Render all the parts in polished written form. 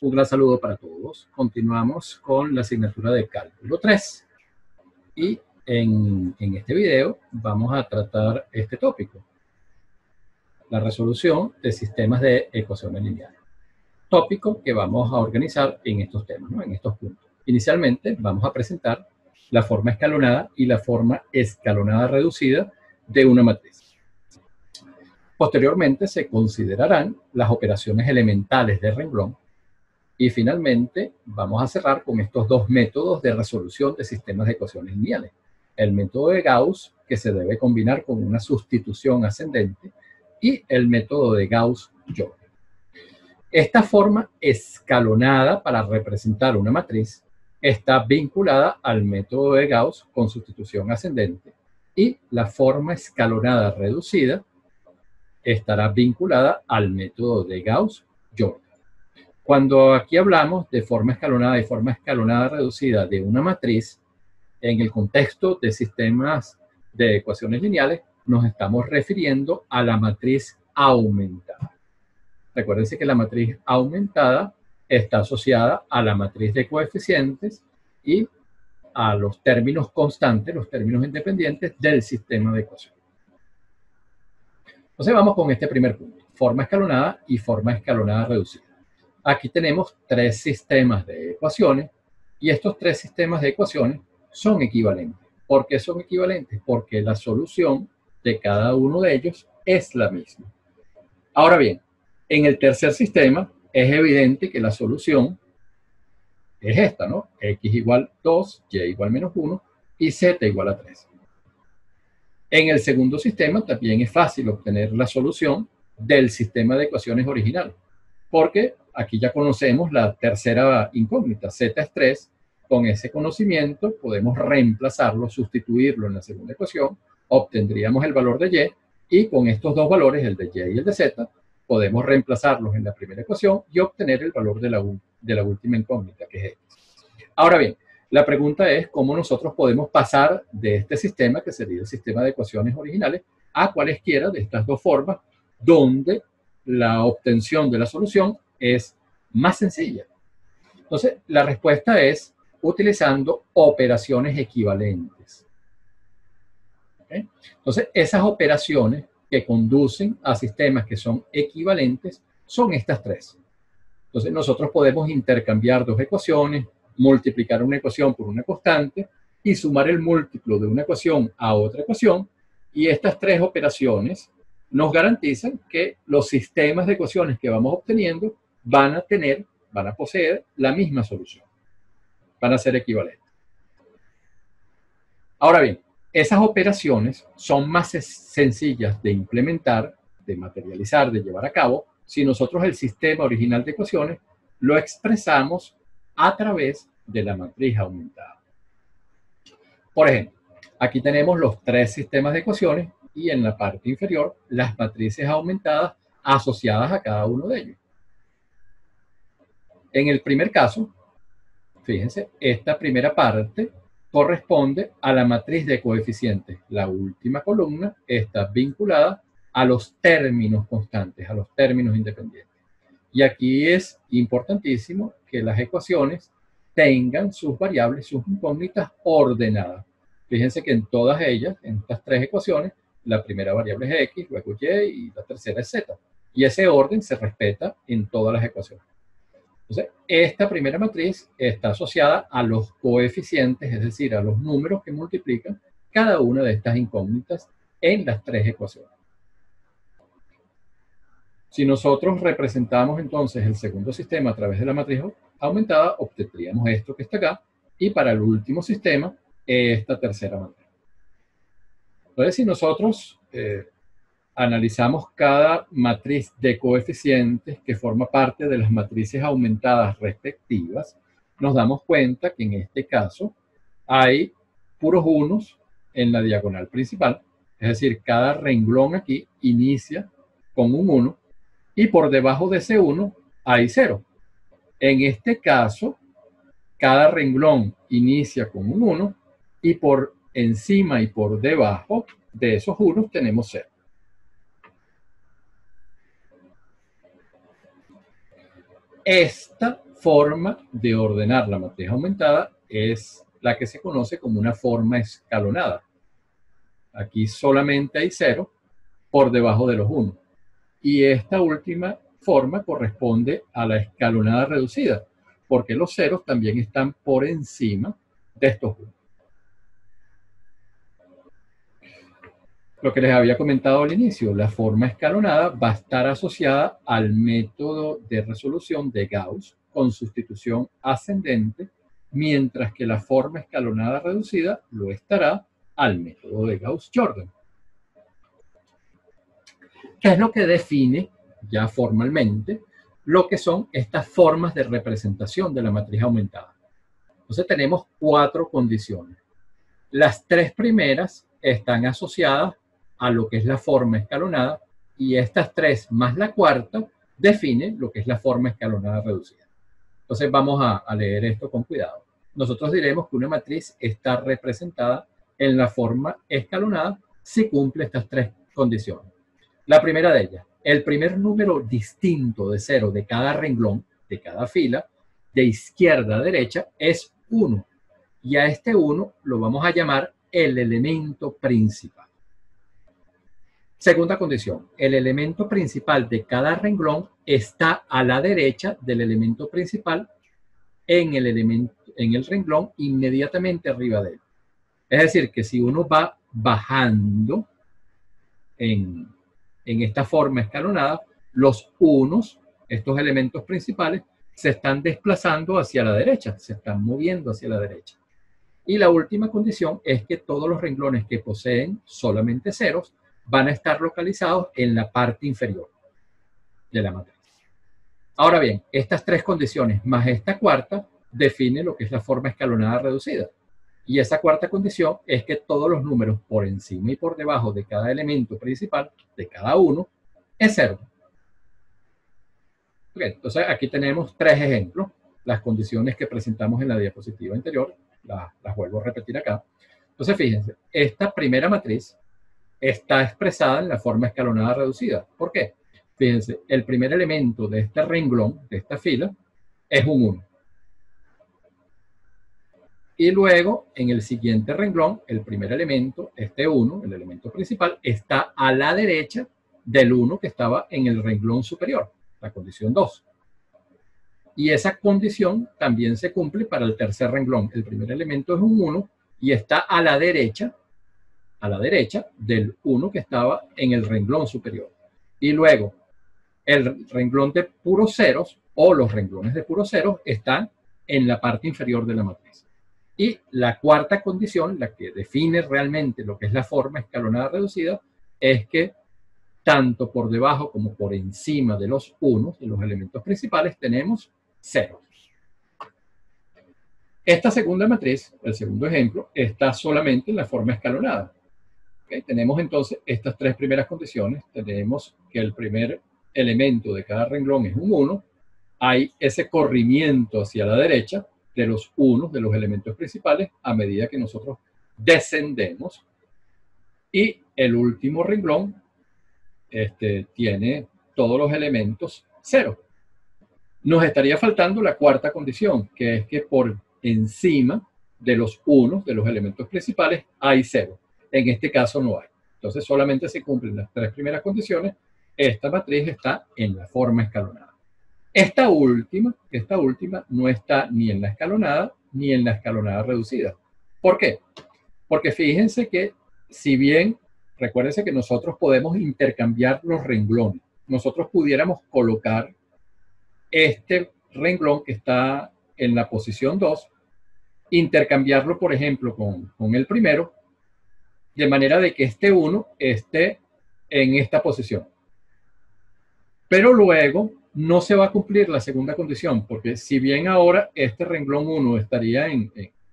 Un gran saludo para todos. Continuamos con la asignatura de Cálculo 3. Y en este video vamos a tratar este tópico: la resolución de sistemas de ecuaciones lineales. Tópico que vamos a organizar en estos temas, ¿no? En estos puntos. Inicialmente vamos a presentar la forma escalonada y la forma escalonada reducida de una matriz. Posteriormente se considerarán las operaciones elementales de renglón. Y finalmente vamos a cerrar con estos dos métodos de resolución de sistemas de ecuaciones lineales. El método de Gauss, que se debe combinar con una sustitución ascendente, y el método de Gauss-Jordan. Esta forma escalonada para representar una matriz está vinculada al método de Gauss con sustitución ascendente, y la forma escalonada reducida estará vinculada al método de Gauss-Jordan. Cuando aquí hablamos de forma escalonada y forma escalonada reducida de una matriz, en el contexto de sistemas de ecuaciones lineales, nos estamos refiriendo a la matriz aumentada. Recuérdense que la matriz aumentada está asociada a la matriz de coeficientes y a los términos constantes, los términos independientes del sistema de ecuaciones. Entonces vamos con este primer punto: forma escalonada y forma escalonada reducida. Aquí tenemos tres sistemas de ecuaciones y estos tres sistemas de ecuaciones son equivalentes. ¿Por qué son equivalentes? Porque la solución de cada uno de ellos es la misma. Ahora bien, en el tercer sistema es evidente que la solución es esta, ¿no? X igual 2, Y igual menos 1 y Z igual a 3. En el segundo sistema también es fácil obtener la solución del sistema de ecuaciones original, porque aquí ya conocemos la tercera incógnita, Z es 3. Con ese conocimiento podemos reemplazarlo, sustituirlo en la segunda ecuación, obtendríamos el valor de Y, y con estos dos valores, el de Y y el de Z, podemos reemplazarlos en la primera ecuación y obtener el valor de la última incógnita, que es X. Ahora bien, la pregunta es cómo nosotros podemos pasar de este sistema, que sería el sistema de ecuaciones originales, a cualesquiera de estas dos formas, donde la obtención de la solución es más sencilla. Entonces, la respuesta es utilizando operaciones equivalentes. ¿Okay? Entonces, esas operaciones que conducen a sistemas que son equivalentes son estas tres. Entonces, nosotros podemos intercambiar dos ecuaciones, multiplicar una ecuación por una constante y sumar el múltiplo de una ecuación a otra ecuación, y estas tres operaciones nos garantizan que los sistemas de ecuaciones que vamos obteniendo van a poseer la misma solución. Van a ser equivalentes. Ahora bien, esas operaciones son más sencillas de implementar, de materializar, de llevar a cabo, si nosotros el sistema original de ecuaciones lo expresamos a través de la matriz aumentada. Por ejemplo, aquí tenemos los tres sistemas de ecuaciones y en la parte inferior las matrices aumentadas asociadas a cada uno de ellos. En el primer caso, fíjense, esta primera parte corresponde a la matriz de coeficientes. La última columna está vinculada a los términos constantes, a los términos independientes. Y aquí es importantísimo que las ecuaciones tengan sus variables, sus incógnitas ordenadas. Fíjense que en todas ellas, en estas tres ecuaciones, la primera variable es X, luego Y y la tercera es Z. Y ese orden se respeta en todas las ecuaciones. Entonces, esta primera matriz está asociada a los coeficientes, es decir, a los números que multiplican cada una de estas incógnitas en las tres ecuaciones. Si nosotros representamos entonces el segundo sistema a través de la matriz aumentada, obtendríamos esto que está acá, y para el último sistema, esta tercera matriz. Entonces, si nosotros analizamos cada matriz de coeficientes que forma parte de las matrices aumentadas respectivas, nos damos cuenta que en este caso hay puros unos en la diagonal principal, es decir, cada renglón aquí inicia con un 1 y por debajo de ese 1 hay 0. En este caso, cada renglón inicia con un 1 y por encima y por debajo de esos unos tenemos 0. Esta forma de ordenar la matriz aumentada es la que se conoce como una forma escalonada. Aquí solamente hay 0 por debajo de los 1. Y esta última forma corresponde a la escalonada reducida, porque los ceros también están por encima de estos 1. Lo que les había comentado al inicio, la forma escalonada va a estar asociada al método de resolución de Gauss con sustitución ascendente, mientras que la forma escalonada reducida lo estará al método de Gauss-Jordan. ¿Qué es lo que define ya formalmente lo que son estas formas de representación de la matriz aumentada? Entonces tenemos 4 condiciones. Las 3 primeras están asociadas a lo que es la forma escalonada y estas 3 más la cuarta definen lo que es la forma escalonada reducida. Entonces vamos a leer esto con cuidado. Nosotros diremos que una matriz está representada en la forma escalonada si cumple estas 3 condiciones. La primera de ellas, el primer número distinto de 0 de cada renglón, de cada fila, de izquierda a derecha, es 1. Y a este 1 lo vamos a llamar el elemento principal. Segunda condición, el elemento principal de cada renglón está a la derecha del elemento principal en el renglón inmediatamente arriba de él. Es decir, que si uno va bajando en esta forma escalonada, los unos, estos elementos principales, se están desplazando hacia la derecha, se están moviendo hacia la derecha. Y la última condición es que todos los renglones que poseen solamente ceros van a estar localizados en la parte inferior de la matriz. Ahora bien, estas 3 condiciones más esta cuarta definen lo que es la forma escalonada reducida. Y esa cuarta condición es que todos los números por encima y por debajo de cada elemento principal, de cada uno, es 0. Okay, entonces aquí tenemos 3 ejemplos. Las condiciones que presentamos en la diapositiva anterior, las vuelvo a repetir acá. Entonces fíjense, esta primera matriz está expresada en la forma escalonada reducida. ¿Por qué? Fíjense, el primer elemento de este renglón, de esta fila, es un 1. Y luego, en el siguiente renglón, el primer elemento, este 1, el elemento principal, está a la derecha del 1 que estaba en el renglón superior, la condición 2. Y esa condición también se cumple para el tercer renglón. El primer elemento es un 1 y está a la derecha del 1 que estaba en el renglón superior. Y luego, el renglón de puros ceros o los renglones de puros ceros están en la parte inferior de la matriz. Y la cuarta condición, la que define realmente lo que es la forma escalonada reducida, es que tanto por debajo como por encima de los unos, de los elementos principales, tenemos ceros. Esta segunda matriz, el segundo ejemplo, está solamente en la forma escalonada. ¿Okay? Tenemos entonces estas 3 primeras condiciones. Tenemos que el primer elemento de cada renglón es un 1. Hay ese corrimiento hacia la derecha de los unos, de los elementos principales, a medida que nosotros descendemos. Y el último renglón tiene todos los elementos 0. Nos estaría faltando la cuarta condición, que es que por encima de los unos, de los elementos principales, hay 0. En este caso no hay. Entonces solamente se cumplen las 3 primeras condiciones. Esta matriz está en la forma escalonada. Esta última no está ni en la escalonada ni en la escalonada reducida. ¿Por qué? Porque fíjense que si bien, recuérdense que nosotros podemos intercambiar los renglones. Nosotros pudiéramos colocar este renglón que está en la posición 2, intercambiarlo, por ejemplo, con el primero, de manera de que este 1 esté en esta posición. Pero luego no se va a cumplir la segunda condición, porque si bien ahora este renglón 1 estaría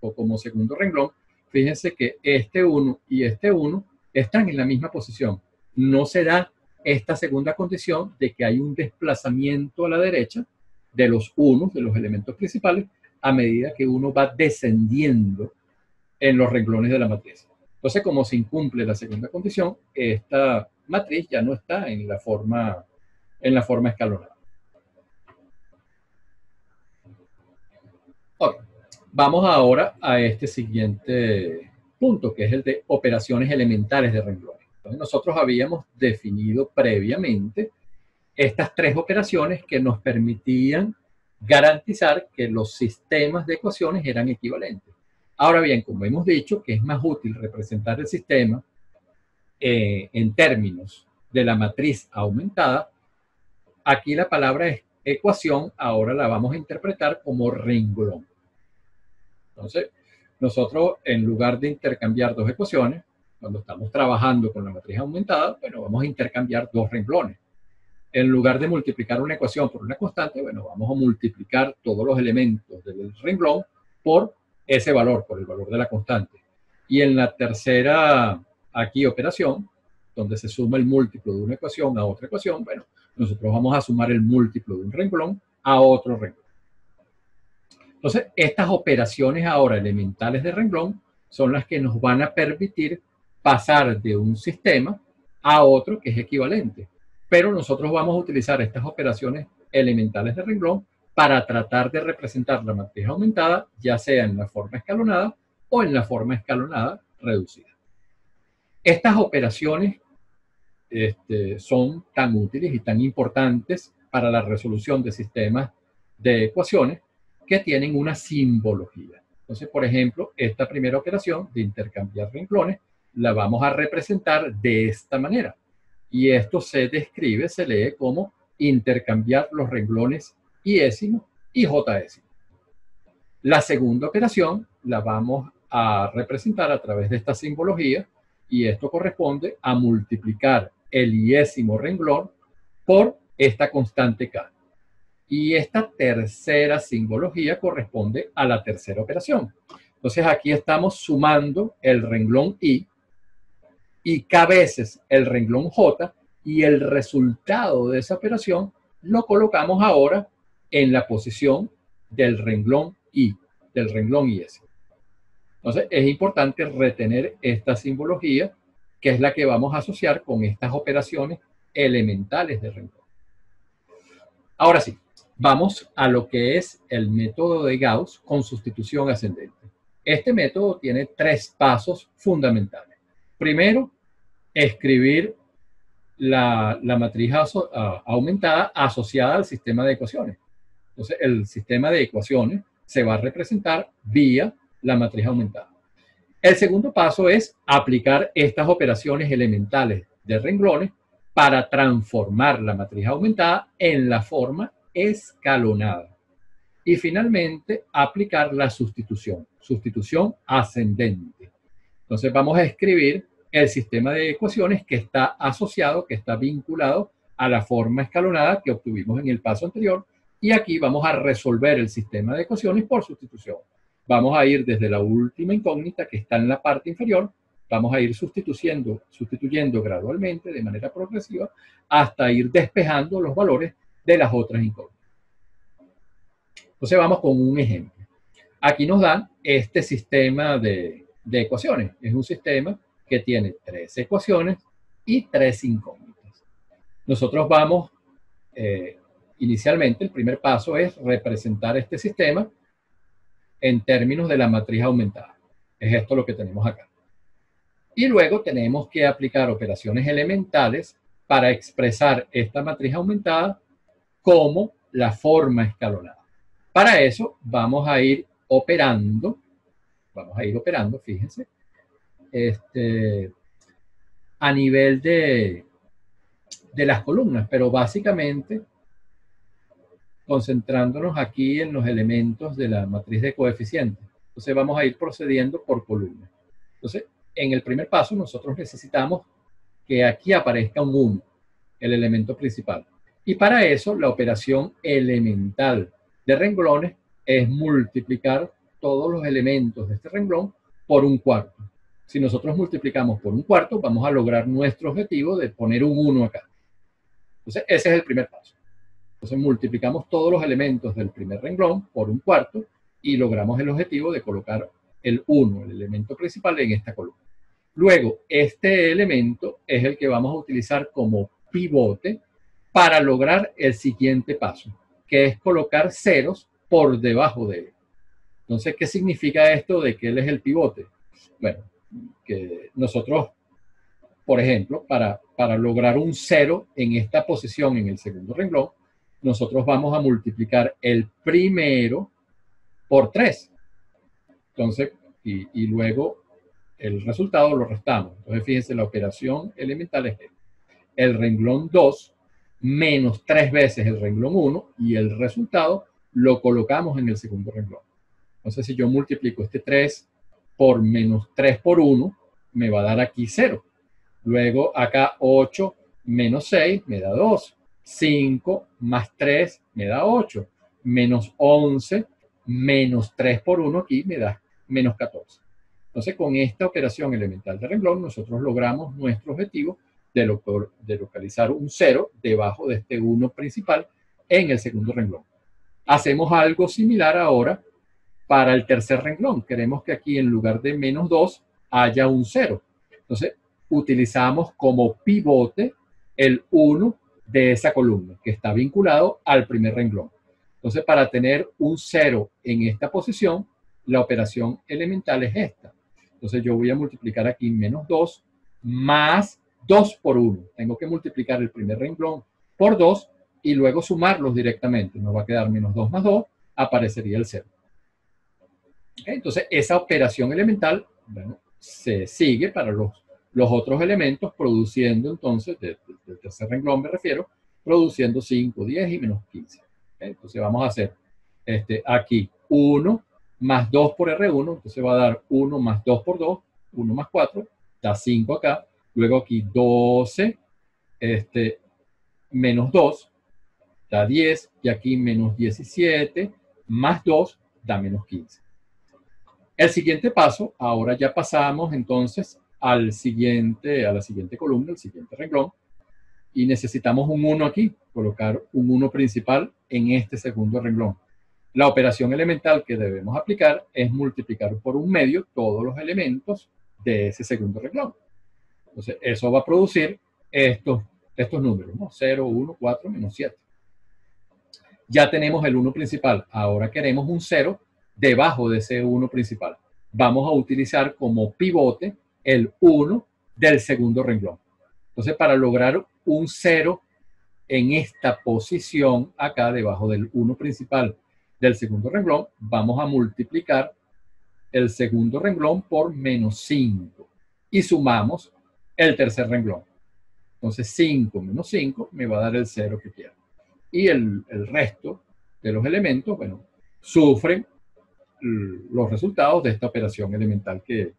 o como segundo renglón, fíjense que este 1 y este 1 están en la misma posición. No se da esta segunda condición de que hay un desplazamiento a la derecha de los unos, de los elementos principales, a medida que uno va descendiendo en los renglones de la matriz. Entonces, como se incumple la segunda condición, esta matriz ya no está en la forma escalonada. Ok, vamos ahora a este siguiente punto, que es el de operaciones elementales de renglones. Entonces, nosotros habíamos definido previamente estas tres operaciones que nos permitían garantizar que los sistemas de ecuaciones eran equivalentes. Ahora bien, como hemos dicho, que es más útil representar el sistema en términos de la matriz aumentada, aquí la palabra ecuación ahora la vamos a interpretar como renglón. Entonces, nosotros en lugar de intercambiar dos ecuaciones, cuando estamos trabajando con la matriz aumentada, bueno, vamos a intercambiar dos renglones. En lugar de multiplicar una ecuación por una constante, bueno, vamos a multiplicar todos los elementos del renglón por ese valor, por el valor de la constante. Y en la tercera, aquí, operación, donde se suma el múltiplo de una ecuación a otra ecuación, bueno, nosotros vamos a sumar el múltiplo de un renglón a otro renglón. Entonces, estas operaciones ahora elementales de renglón son las que nos van a permitir pasar de un sistema a otro que es equivalente. Pero nosotros vamos a utilizar estas operaciones elementales de renglón para tratar de representar la matriz aumentada, ya sea en la forma escalonada o en la forma escalonada reducida. Estas operaciones son tan útiles y tan importantes para la resolución de sistemas de ecuaciones que tienen una simbología. Entonces, por ejemplo, esta primera operación de intercambiar renglones la vamos a representar de esta manera. Y esto se describe, se lee como intercambiar los renglones iésimo y jésimo. La segunda operación la vamos a representar a través de esta simbología y esto corresponde a multiplicar el iésimo renglón por esta constante k. Y esta tercera simbología corresponde a la tercera operación. Entonces aquí estamos sumando el renglón i y k veces el renglón j y el resultado de esa operación lo colocamos ahora en la posición del renglón i, del renglón is. Entonces es importante retener esta simbología que es la que vamos a asociar con estas operaciones elementales de renglón. Ahora sí, vamos a lo que es el método de Gauss con sustitución ascendente. Este método tiene tres pasos fundamentales. Primero, escribir la matriz aumentada asociada al sistema de ecuaciones. Entonces, el sistema de ecuaciones se va a representar vía la matriz aumentada. El segundo paso es aplicar estas operaciones elementales de renglones para transformar la matriz aumentada en la forma escalonada. Y finalmente, aplicar la sustitución ascendente. Entonces, vamos a escribir el sistema de ecuaciones que está asociado, que está vinculado a la forma escalonada que obtuvimos en el paso anterior. Y aquí vamos a resolver el sistema de ecuaciones por sustitución. Vamos a ir desde la última incógnita que está en la parte inferior, vamos a ir sustituyendo gradualmente de manera progresiva hasta ir despejando los valores de las otras incógnitas. Entonces vamos con un ejemplo. Aquí nos dan este sistema de ecuaciones. Es un sistema que tiene tres ecuaciones y tres incógnitas. Nosotros vamos, inicialmente, el primer paso es representar este sistema en términos de la matriz aumentada. Es esto lo que tenemos acá. Y luego tenemos que aplicar operaciones elementales para expresar esta matriz aumentada como la forma escalonada. Para eso vamos a ir operando, fíjense, a nivel de las columnas, pero básicamente concentrándonos aquí en los elementos de la matriz de coeficientes. Entonces vamos a ir procediendo por columnas. Entonces, en el primer paso nosotros necesitamos que aquí aparezca un 1, el elemento principal. Y para eso la operación elemental de renglones es multiplicar todos los elementos de este renglón por un cuarto. Si nosotros multiplicamos por un cuarto, vamos a lograr nuestro objetivo de poner un 1 acá. Entonces, ese es el primer paso. Entonces, multiplicamos todos los elementos del primer renglón por un cuarto y logramos el objetivo de colocar el 1, el elemento principal, en esta columna. Luego, este elemento es el que vamos a utilizar como pivote para lograr el siguiente paso, que es colocar ceros por debajo de él. Entonces, ¿qué significa esto de que él es el pivote? Bueno, que nosotros, por ejemplo, para lograr un 0 en esta posición en el segundo renglón, nosotros vamos a multiplicar el primero por 3. Entonces, y luego el resultado lo restamos. Entonces, fíjense, la operación elemental es el renglón 2 menos 3 veces el renglón 1 y el resultado lo colocamos en el segundo renglón. Entonces, si yo multiplico este 3 por menos 3 por 1, me va a dar aquí 0. Luego acá 8 menos 6 me da 2. 5 más 3 me da 8. Menos 11 menos 3 por 1 aquí me da menos 14. Entonces, con esta operación elemental de renglón, nosotros logramos nuestro objetivo de localizar un 0 debajo de este 1 principal en el segundo renglón. Hacemos algo similar ahora para el tercer renglón. Queremos que aquí en lugar de menos 2 haya un 0. Entonces, utilizamos como pivote el 1 de esa columna que está vinculado al primer renglón. Entonces, para tener un 0 en esta posición, la operación elemental es esta. Entonces, yo voy a multiplicar aquí menos 2 más 2 por 1. Tengo que multiplicar el primer renglón por 2 y luego sumarlos directamente. Nos va a quedar menos 2 más 2, aparecería el 0. ¿Okay? Entonces, esa operación elemental, bueno, se sigue para los otros elementos, produciendo entonces, del tercer renglón me refiero, produciendo 5, 10 y menos 15. ¿Okay? Entonces, vamos a hacer aquí 1 más 2 por R1, entonces va a dar 1 más 2 por 2, 1 más 4, da 5 acá. Luego aquí 12 menos 2 da 10 y aquí menos 17 más 2 da menos 15. El siguiente paso, ahora ya pasamos entonces a la siguiente columna, el siguiente renglón, y necesitamos un 1 aquí, colocar un 1 principal en este segundo renglón. La operación elemental que debemos aplicar es multiplicar por un medio todos los elementos de ese segundo renglón. Entonces, eso va a producir estos números, ¿no? 0, 1, 4, menos 7. Ya tenemos el 1 principal. Ahora queremos un 0 debajo de ese 1 principal. Vamos a utilizar como pivote el 1 del segundo renglón. Entonces, para lograr un 0 en esta posición acá debajo del 1 principal del segundo renglón, vamos a multiplicar el segundo renglón por menos 5 y sumamos el tercer renglón. Entonces 5 menos 5 me va a dar el 0 que quiero. Y el resto de los elementos, bueno, sufren los resultados de esta operación elemental que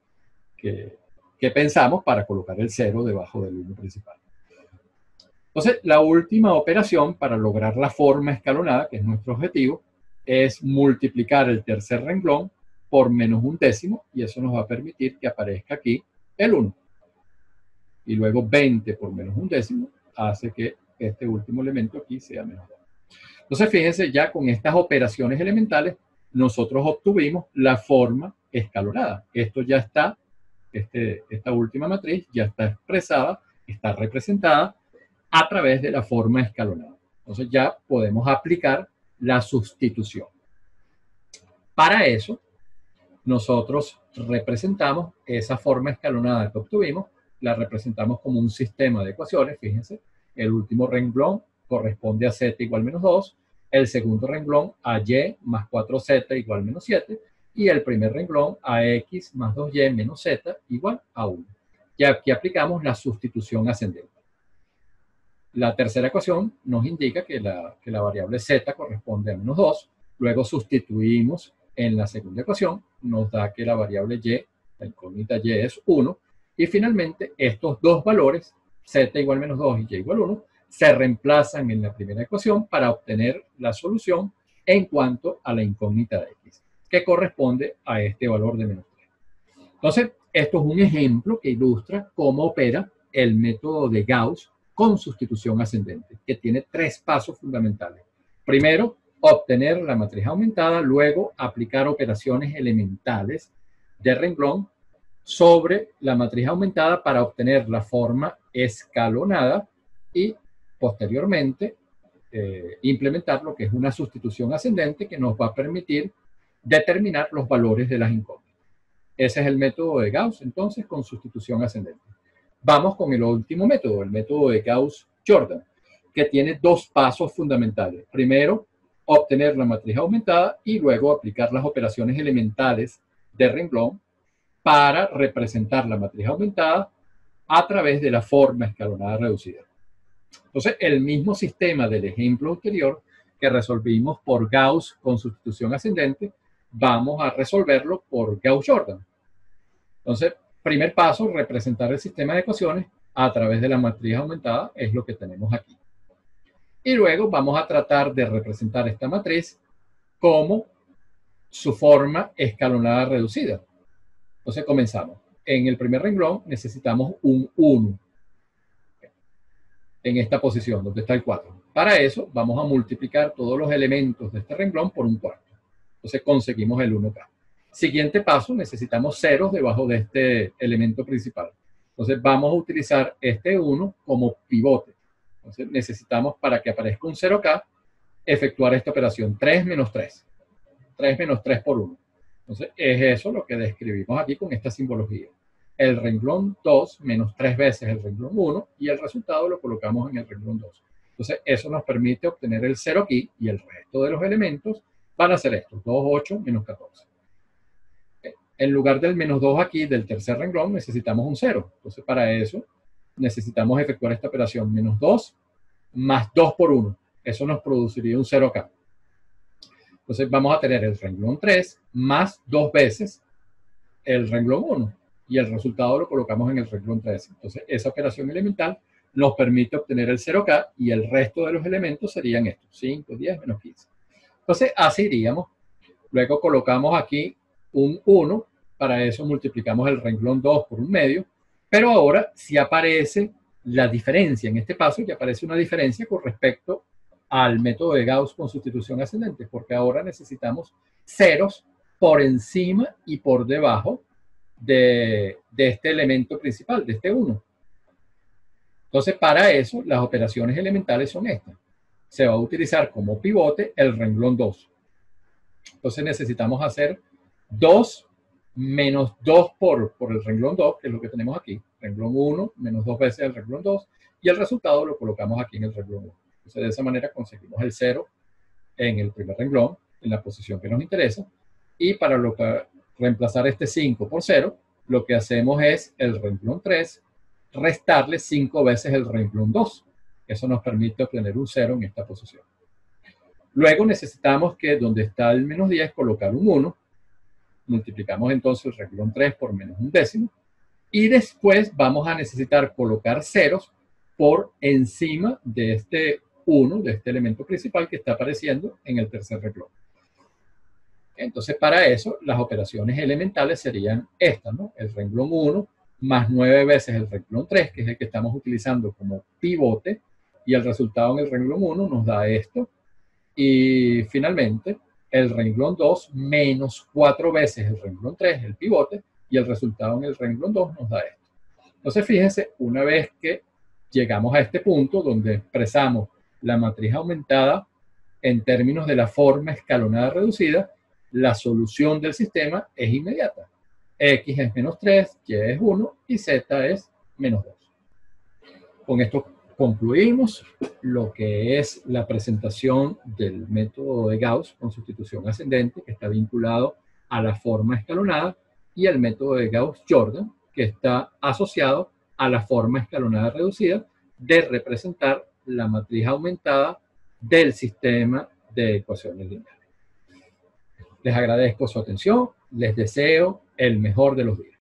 pensamos para colocar el 0 debajo del 1 principal. Entonces, la última operación para lograr la forma escalonada, que es nuestro objetivo, es multiplicar el tercer renglón por menos un décimo, y eso nos va a permitir que aparezca aquí el 1. Y luego 20 por menos un décimo hace que este último elemento aquí sea menos 2. Entonces, fíjense, ya con estas operaciones elementales, nosotros obtuvimos la forma escalonada. Esto ya está, esta última matriz ya está expresada, está representada a través de la forma escalonada. Entonces ya podemos aplicar la sustitución. Para eso, nosotros representamos esa forma escalonada que obtuvimos, la representamos como un sistema de ecuaciones. Fíjense, el último renglón corresponde a z igual menos 2, el segundo renglón a y más 4z igual menos 7, y el primer renglón a x más 2y menos z igual a 1. Y aquí aplicamos la sustitución ascendente. La tercera ecuación nos indica que la variable z corresponde a menos 2. Luego sustituimos en la segunda ecuación. Nos da que la variable y, la incógnita y, es 1. Y finalmente, estos dos valores, z igual menos 2 y y igual 1, se reemplazan en la primera ecuación para obtener la solución en cuanto a la incógnita de x, que corresponde a este valor de menos 3. Entonces, esto es un ejemplo que ilustra cómo opera el método de Gauss con sustitución ascendente, que tiene 3 pasos fundamentales. Primero, obtener la matriz aumentada, luego aplicar operaciones elementales de renglón sobre la matriz aumentada para obtener la forma escalonada y posteriormente implementar lo que es una sustitución ascendente que nos va a permitir determinar los valores de las incógnitas. Ese es el método de Gauss, entonces, con sustitución ascendente. Vamos con el último método, el método de Gauss-Jordan, que tiene dos pasos fundamentales. Primero, obtener la matriz aumentada y luego aplicar las operaciones elementales de renglón para representar la matriz aumentada a través de la forma escalonada reducida. Entonces, el mismo sistema del ejemplo anterior que resolvimos por Gauss con sustitución ascendente, vamos a resolverlo por Gauss-Jordan. Entonces, primer paso, representar el sistema de ecuaciones a través de la matriz aumentada, es lo que tenemos aquí. Y luego vamos a tratar de representar esta matriz como su forma escalonada reducida. Entonces, comenzamos. En el primer renglón necesitamos un 1 en esta posición, donde está el 4. Para eso, vamos a multiplicar todos los elementos de este renglón por un cuarto. Entonces, conseguimos el 1 acá. Siguiente paso, necesitamos ceros debajo de este elemento principal. Entonces, vamos a utilizar este 1 como pivote. Entonces, necesitamos, para que aparezca un 0 acá, efectuar esta operación, 3 menos 3. 3 menos 3 por 1. Entonces, es eso lo que describimos aquí con esta simbología. El renglón 2 menos 3 veces el renglón 1 y el resultado lo colocamos en el renglón 2. Entonces, eso nos permite obtener el 0 aquí y el resto de los elementos van a ser estos, 2, 8, menos 14. En lugar del menos 2 aquí, del tercer renglón, necesitamos un 0. Entonces, para eso, necesitamos efectuar esta operación, menos 2 más 2 por 1. Eso nos produciría un 0 acá. Entonces, vamos a tener el renglón 3 más 2 veces el renglón 1. Y el resultado lo colocamos en el renglón 3. Entonces, esa operación elemental nos permite obtener el 0K y el resto de los elementos serían estos, 5, 10, menos 15. Entonces, así iríamos. Luego colocamos aquí un 1. Para eso multiplicamos el renglón 2 por un medio. Pero ahora sí aparece la diferencia. En este paso ya aparece una diferencia con respecto al método de Gauss con sustitución ascendente, porque ahora necesitamos ceros por encima y por debajo de este elemento principal, de este 1. Entonces, para eso, las operaciones elementales son estas. Se va a utilizar como pivote el renglón 2. Entonces, necesitamos hacer 2 menos 2 por el renglón 2, que es lo que tenemos aquí. Renglón 1 menos 2 veces el renglón 2. Y el resultado lo colocamos aquí en el renglón 1. Entonces, de esa manera conseguimos el 0 en el primer renglón, en la posición que nos interesa. Y para reemplazar este 5 por 0, lo que hacemos es el renglón 3 restarle 5 veces el renglón 2. Eso nos permite obtener un 0 en esta posición. Luego necesitamos que donde está el menos 10 colocar un 1. Multiplicamos entonces el renglón 3 por menos un décimo. Y después vamos a necesitar colocar ceros por encima de este 1, de este elemento principal que está apareciendo en el tercer renglón. Entonces, para eso, las operaciones elementales serían estas, ¿no? El renglón 1 más 9 veces el renglón 3, que es el que estamos utilizando como pivote, y el resultado en el renglón 1 nos da esto. Y finalmente, el renglón 2 menos 4 veces el renglón 3, el pivote, y el resultado en el renglón 2 nos da esto. Entonces, fíjense, una vez que llegamos a este punto donde expresamos la matriz aumentada en términos de la forma escalonada reducida, la solución del sistema es inmediata. X es menos 3, Y es 1 y Z es menos 2. Con esto concluimos lo que es la presentación del método de Gauss con sustitución ascendente, que está vinculado a la forma escalonada, y el método de Gauss-Jordan, que está asociado a la forma escalonada reducida de representar la matriz aumentada del sistema de ecuaciones lineales. Les agradezco su atención, les deseo el mejor de los días.